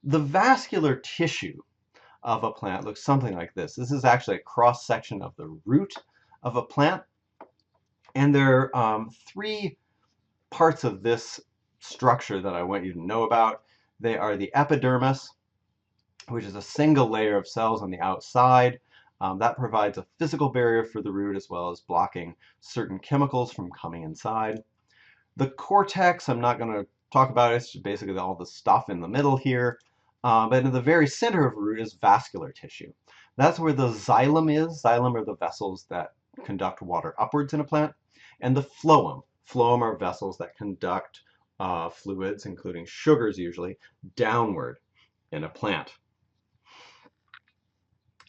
The vascular tissue of a plant looks something like this. This is actually a cross-section of the root of a plant, and there are three parts of this structure that I want you to know about. They are the epidermis, which is a single layer of cells on the outside. That provides a physical barrier for the root as well as blocking certain chemicals from coming inside. The cortex, I'm not going to talk about it. It's basically all the stuff in the middle here. But in the very center of the root is vascular tissue. That's where the xylem is. Xylem are the vessels that conduct water upwards in a plant. And the phloem. Phloem are vessels that conduct fluids, including sugars usually, downward in a plant.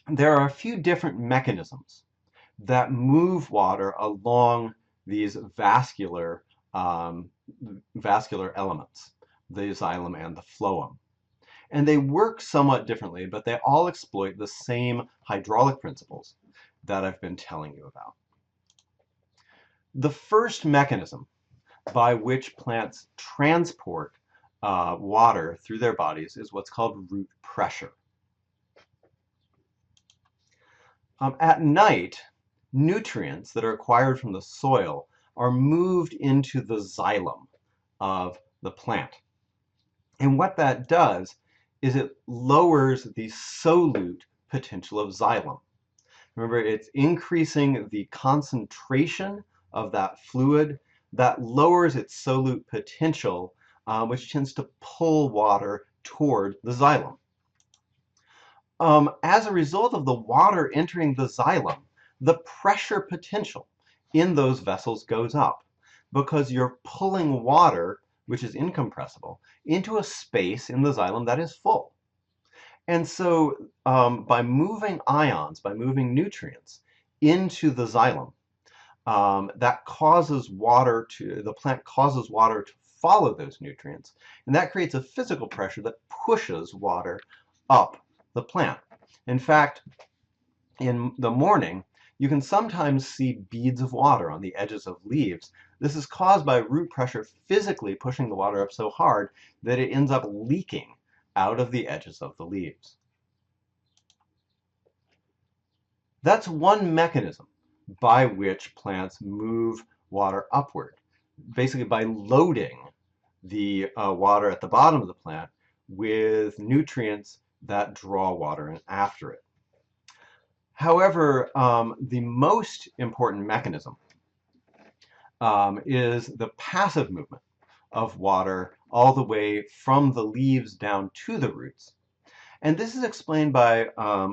There are a few different mechanisms that move water along these vascular elements, the xylem and the phloem. And they work somewhat differently, but they all exploit the same hydraulic principles that I've been telling you about. The first mechanism by which plants transport water through their bodies is what's called root pressure. At night, nutrients that are acquired from the soil are moved into the xylem of the plant. And what that does is it lowers the solute potential of xylem. Remember, it's increasing the concentration of that fluid that lowers its solute potential, which tends to pull water toward the xylem. As a result of the water entering the xylem, the pressure potential in those vessels goes up because you're pulling water, which is incompressible, into a space in the xylem that is full. And so by moving ions, by moving nutrients into the xylem, that causes water to, the plant causes water to follow those nutrients, and that creates a physical pressure that pushes water up the plant. In fact, in the morning, you can sometimes see beads of water on the edges of leaves. This is caused by root pressure physically pushing the water up so hard that it ends up leaking out of the edges of the leaves. That's one mechanism by which plants move water upward, basically by loading the water at the bottom of the plant with nutrients that draw water in after it. However, the most important mechanism is the passive movement of water all the way from the leaves down to the roots. And this is explained by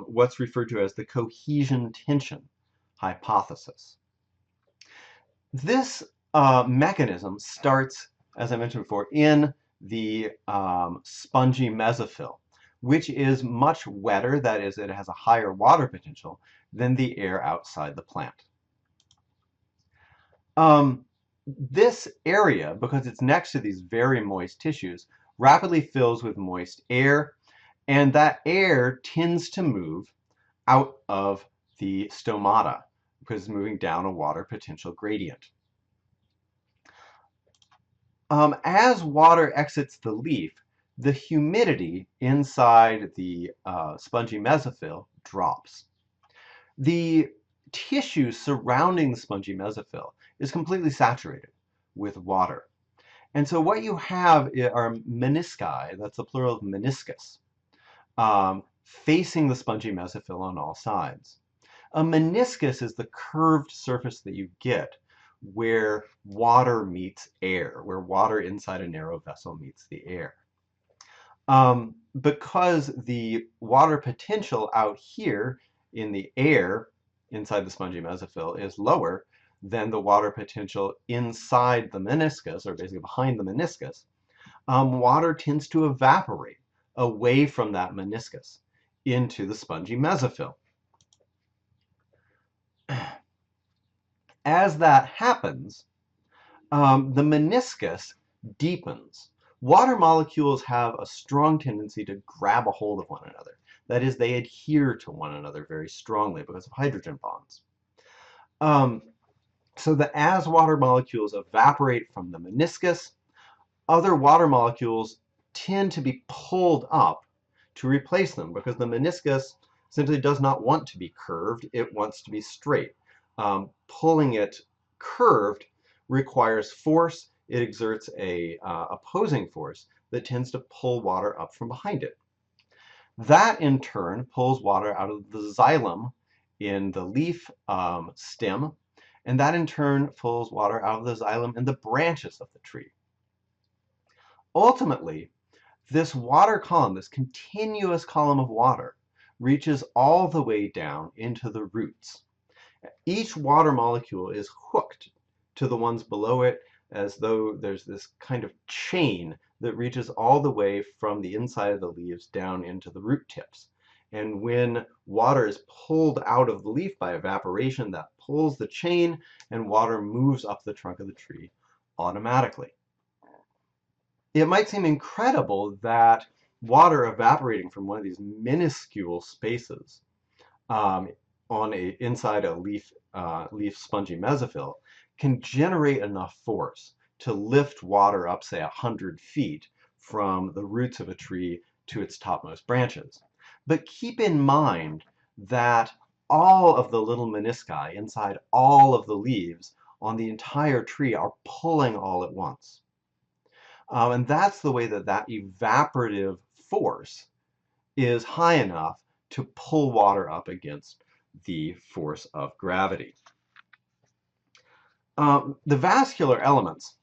what's referred to as the cohesion tension hypothesis. This mechanism starts, as I mentioned before, in the spongy mesophyll, which is much wetter, that is, it has a higher water potential than the air outside the plant. This area, because it's next to these very moist tissues, rapidly fills with moist air, and that air tends to move out of the stomata because it's moving down a water potential gradient. As water exits the leaf, the humidity inside the spongy mesophyll drops. The tissue surrounding the spongy mesophyll is completely saturated with water. And so what you have are menisci, that's the plural of meniscus, facing the spongy mesophyll on all sides. A meniscus is the curved surface that you get where water meets air, where water inside a narrow vessel meets the air. Because the water potential out here in the air inside the spongy mesophyll is lower than the water potential inside the meniscus, or basically behind the meniscus, water tends to evaporate away from that meniscus into the spongy mesophyll. As that happens, the meniscus deepens. Water molecules have a strong tendency to grab a hold of one another. That is, they adhere to one another very strongly because of hydrogen bonds. So that as water molecules evaporate from the meniscus, other water molecules tend to be pulled up to replace them because the meniscus simply does not want to be curved, it wants to be straight. Pulling it curved requires force. It exerts a opposing force that tends to pull water up from behind it. That in turn pulls water out of the xylem in the leaf stem, and that in turn pulls water out of the xylem in the branches of the tree. Ultimately, this water column, this continuous column of water, reaches all the way down into the roots. Each water molecule is hooked to the ones below it as though there's this kind of chain that reaches all the way from the inside of the leaves down into the root tips. And when water is pulled out of the leaf by evaporation, that pulls the chain and water moves up the trunk of the tree automatically. It might seem incredible that water evaporating from one of these minuscule spaces inside a leaf spongy mesophyll can generate enough force to lift water up, say, 100 feet from the roots of a tree to its topmost branches. But keep in mind that all of the little menisci inside all of the leaves on the entire tree are pulling all at once. And that's the way that that evaporative force is high enough to pull water up against the force of gravity. The vascular elements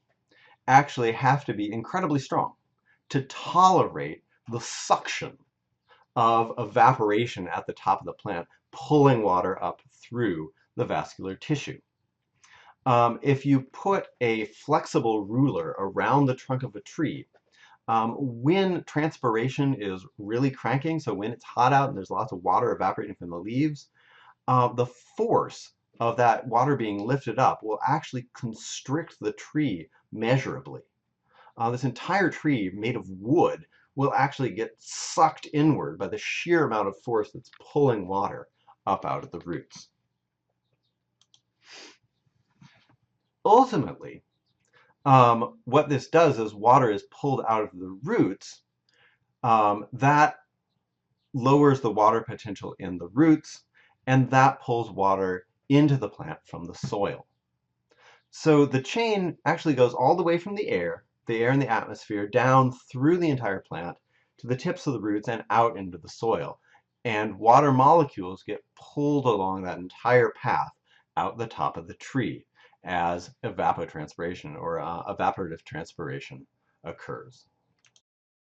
actually have to be incredibly strong to tolerate the suction of evaporation at the top of the plant, pulling water up through the vascular tissue. If you put a flexible ruler around the trunk of a tree, when transpiration is really cranking, so when it's hot out and there's lots of water evaporating from the leaves, the force of that water being lifted up will actually constrict the tree measurably. This entire tree made of wood will actually get sucked inward by the sheer amount of force that's pulling water up out of the roots. Ultimately, what this does is water is pulled out of the roots. That lowers the water potential in the roots, and that pulls water into the plant from the soil. So the chain actually goes all the way from the air in the atmosphere, down through the entire plant to the tips of the roots and out into the soil. And water molecules get pulled along that entire path out the top of the tree as evapotranspiration or evaporative transpiration occurs.